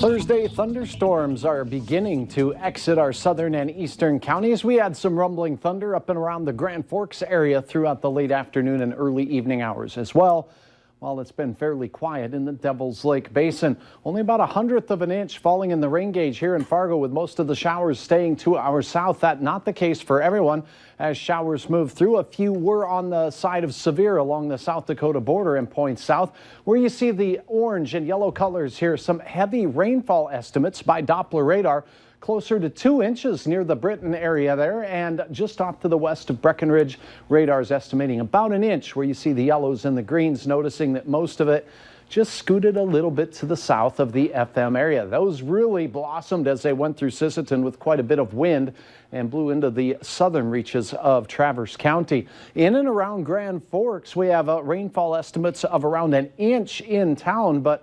Thursday, thunderstorms are beginning to exit our southern and eastern counties. We had some rumbling thunder up and around the Grand Forks area throughout the late afternoon and early evening hours as well. While it's been fairly quiet in the Devil's Lake Basin, only about 1/100 of an inch falling in the rain gauge here in Fargo, with most of the showers staying to our south. That not the case for everyone as showers move through. A few were on the side of severe along the South Dakota border and points south, where you see the orange and yellow colors here. Some heavy rainfall estimates by Doppler radar. Closer to 2 inches near the Britton area there, and just off to the west of Breckenridge, radar's estimating about an inch, where you see the yellows and the greens, noticing that most of it just scooted a little bit to the south of the FM area. Those really blossomed as they went through Sisseton with quite a bit of wind and blew into the southern reaches of Traverse County. In and around Grand Forks, we have rainfall estimates of around an inch in town, but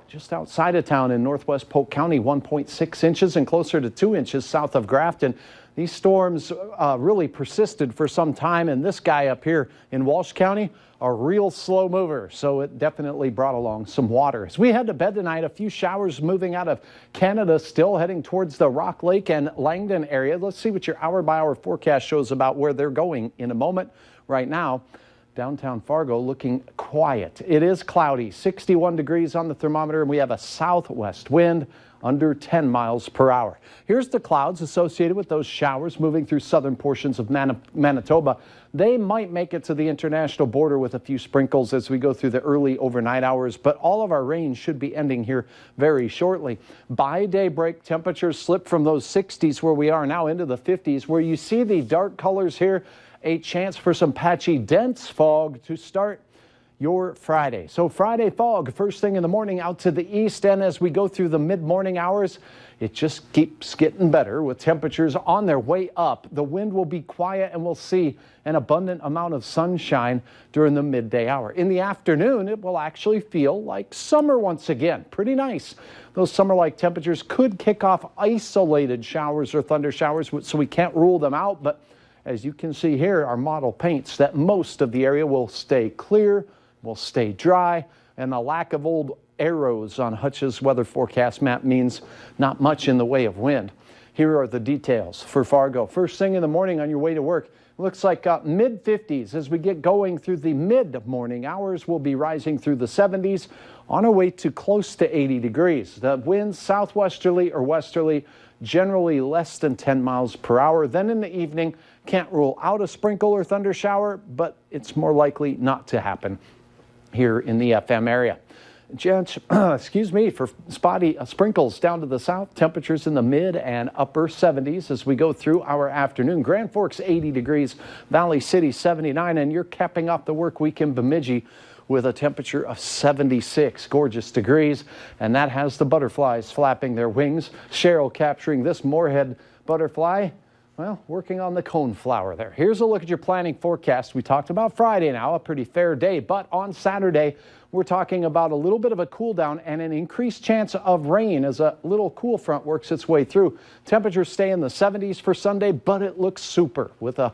just outside of town in northwest Polk County, 1.6 inches, and closer to 2 inches south of Grafton. These storms really persisted for some time, and this guy up here in Walsh County, a real slow mover, so it definitely brought along some water. As we head to bed tonight, a few showers moving out of Canada, still heading towards the Rock Lake and Langdon area. Let's see what your hour-by-hour forecast shows about where they're going in a moment. Right now, downtown Fargo looking quiet. It is cloudy, 61 degrees on the thermometer, and we have a southwest wind under 10 miles per hour. Here's the clouds associated with those showers moving through southern portions of Manitoba. They might make it to the international border with a few sprinkles as we go through the early overnight hours, but all of our rain should be ending here very shortly. By daybreak, temperatures slip from those 60s where we are now into the 50s, where you see the dark colors here. A chance for some patchy, dense fog to start your Friday. So Friday fog first thing in the morning out to the east, and as we go through the mid-morning hours, it just keeps getting better with temperatures on their way up. The wind will be quiet, and we'll see an abundant amount of sunshine during the midday hour. In the afternoon, it will actually feel like summer once again. Pretty nice. Those summer-like temperatures could kick off isolated showers or thunder showers, so we can't rule them out, but as you can see here, our model paints that most of the area will stay clear, will stay dry, and the lack of old arrows on Hutch's weather forecast map means not much in the way of wind. Here are the details for Fargo. First thing in the morning on your way to work, looks like mid-50s. As we get going through the mid-morning hours, we'll be rising through the 70s on our way to close to 80 degrees. The winds southwesterly or westerly, generally less than 10 miles per hour. Then in the evening, can't rule out a sprinkle or thunder shower, but it's more likely not to happen here in the FM area. Excuse me, for spotty sprinkles down to the south, temperatures in the mid and upper 70s as we go through our afternoon. Grand Forks 80 degrees, Valley City 79, and you're capping off the work week in Bemidji with a temperature of 76 gorgeous degrees, and that has the butterflies flapping their wings. Cheryl capturing this moorhead butterfly, well, working on the coneflower there. Here's a look at your planning forecast. We talked about Friday now, a pretty fair day, but on Saturday, we're talking about a little bit of a cool down and an increased chance of rain as a little cool front works its way through. Temperatures stay in the 70s for Sunday, but it looks super with a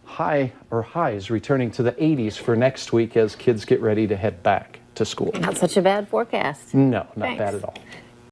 highs returning to the 80s for next week as kids get ready to head back to school. Not such a bad forecast. No, not Thanks. bad at all.